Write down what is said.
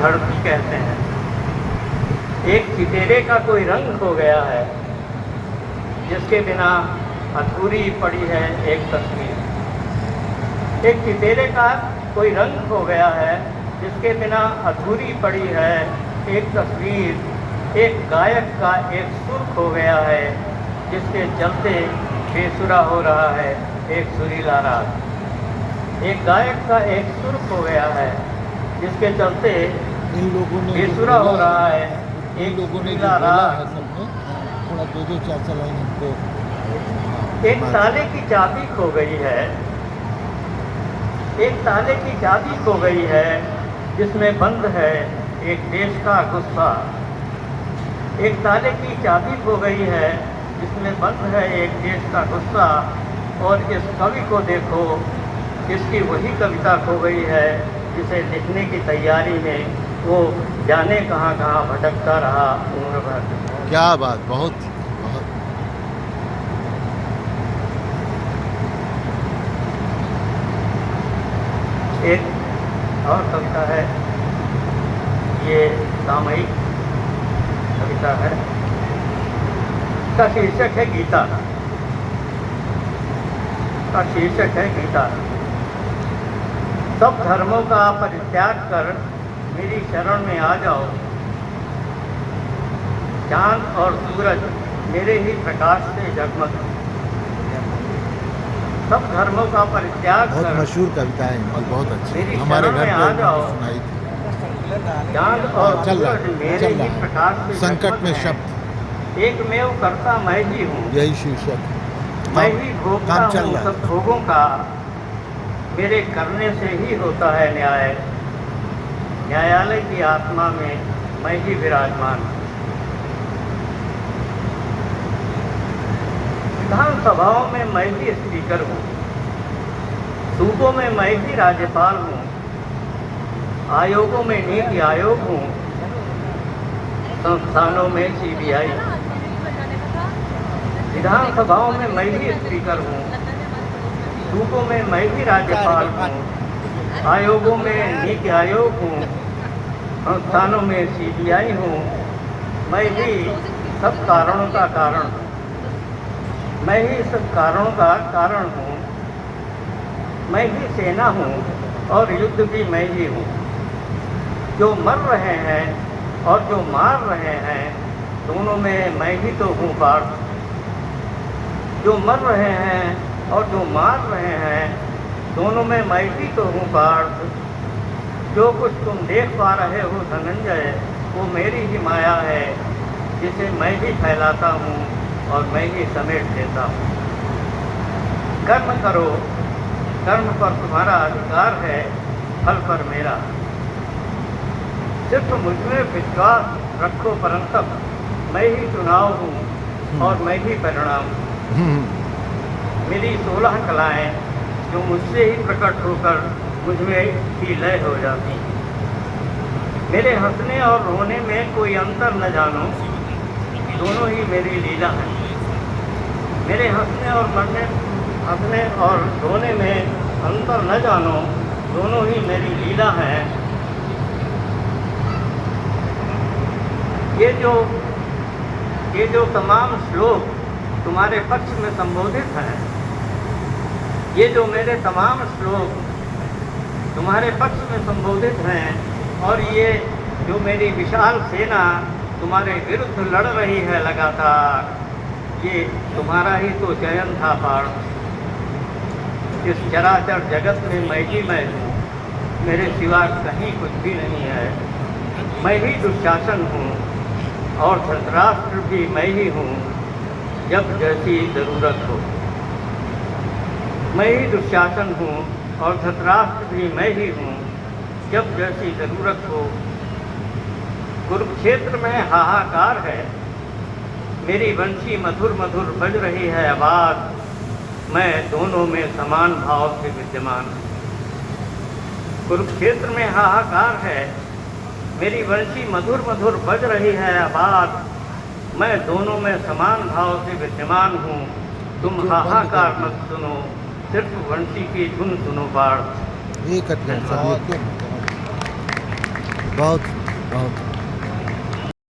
धरती कहते हैं। एक चितेरे का कोई रंग हो गया है, जिसके बिना अधूरी पड़ी है एक तस्वीर। एक चितेरे का कोई रंग हो गया है, जिसके बिना अधूरी पड़ी है एक तस्वीर। एक गायक का एक सुर खो गया है, जिसके चलते बेसुरा हो रहा है एक सुरीला राग। एक गायक का एक सुर खो गया है, जिसके चलते इन लोगों ने बेसुरा हो रहा है इन एक लोगों ने जो सुरीला बोला है राग। सबने, थोड़ा दो दो चार चार लाइन हमको। एक ताले की चाबी खो गई है, एक ताले की चाबी खो गई है, जिसमें बंद है एक देश का गुस्सा। एक ताले की चाबी खो गई है, जिसमें बंद है एक देश का गुस्सा। और इस कवि को देखो, इसकी वही कविता खो गई है जिसे लिखने की तैयारी में वो जाने कहाँ कहाँ भटकता रहा उम्र भर। क्या बात, बहुत बहुत। एक और कविता है, ये सामयिक कविता है, इसका शीर्षक है गीता। का शीर्षक है गीता। सब धर्मों का परित्याग कर मेरी शरण में आ जाओ। चांद और सूरज मेरे ही प्रकाश से जगमग। सब धर्मों का परित्याग बहुत कर मशहूर कविता है इनकी, बहुत अच्छी। मेरी हमारे शरण घर में पे आ उन्होंने जाओ। सुनाई थी। चांद और चल रहा सूरज है, मेरे चल ही रहा प्रकाश है। से संकट जगमग में हैं। शब्द, एक मेव करता मैं ही हूँ, यही शीर्षक। मैं ही भोगता काम चल हूँ रहा सब है। भोगों का। मेरे करने से ही होता है न्याय। न्यायालय की आत्मा में मैं ही विराजमान हूँ। विधानसभाओं में मैं ही स्पीकर हूँ, सूबों में मैं ही राज्यपाल हूँ, आयोगों में नीति आयोग हूँ, संस्थानों में सीबीआई। विधानसभाओं में मैं ही स्पीकर हूँ, सूबों में मैं ही राज्यपाल हूँ, आयोगों में नीति आयोग हूँ, संस्थानों में सीबीआई हूँ। मैं ही सब कारणों का कारण हूँ। मैं ही सब कारणों का कारण हूँ। मैं ही सेना हूँ और युद्ध भी मैं ही हूँ। जो मर रहे हैं और जो मार रहे हैं, दोनों में मैं ही तो हूँ पार्थ। जो मर रहे हैं और जो मार रहे हैं, दोनों में मैं ही तो हूँ पार्थ। जो कुछ तुम देख पा रहे हो धनंजय, वो मेरी ही माया है, जिसे मैं ही फैलाता हूँ और मैं ही समेट देता हूँ। कर्म करो, कर्म पर तुम्हारा अधिकार है, फल पर मेरा। सिर्फ मुझ में विश्वास रखो परंतप, मैं ही चुनाव हूँ और मैं ही परिणाम हूँ। मेरी 16 कलाएँ जो मुझसे ही प्रकट होकर मुझ में ही लय हो जाती। मेरे हंसने और रोने में कोई अंतर न जानो, दोनों ही मेरी लीला है। मेरे हंसने और रोने में अंतर न जानो, दोनों ही मेरी लीला है। ये जो तमाम श्लोक तुम्हारे पक्ष में संबोधित हैं, ये जो मेरे तमाम श्लोक तुम्हारे पक्ष में संबोधित हैं, और ये जो मेरी विशाल सेना तुम्हारे विरुद्ध लड़ रही है लगातार, ये तुम्हारा ही तो चयन था पार्थ। इस चराचर जगत में मैं ही मैं हूँ, मेरे सिवा कहीं कुछ भी नहीं है। मैं ही दुशासन हूँ और धृतराष्ट्र भी मैं ही हूँ, जब जैसी ज़रूरत हो। मैं ही दुशासन हूँ और धृतराष्ट्र भी मैं ही हूँ, जब जैसी ज़रूरत हो। कुरुक्षेत्र में हाहाकार है, मेरी बंशी मधुर मधुर बज रही है आवाज़। मैं दोनों में समान भाव से विद्यमान हूँ। कुरुक्षेत्र में हाहाकार है, मेरी बंशी मधुर मधुर बज रही है आवाज़। मैं दोनों में समान भाव से विद्यमान हूँ। तुम हाहाकार मत सुनो, सिर्फ बंशी की धुन सुनो पार्थ। एक अटकन बहुत बहुत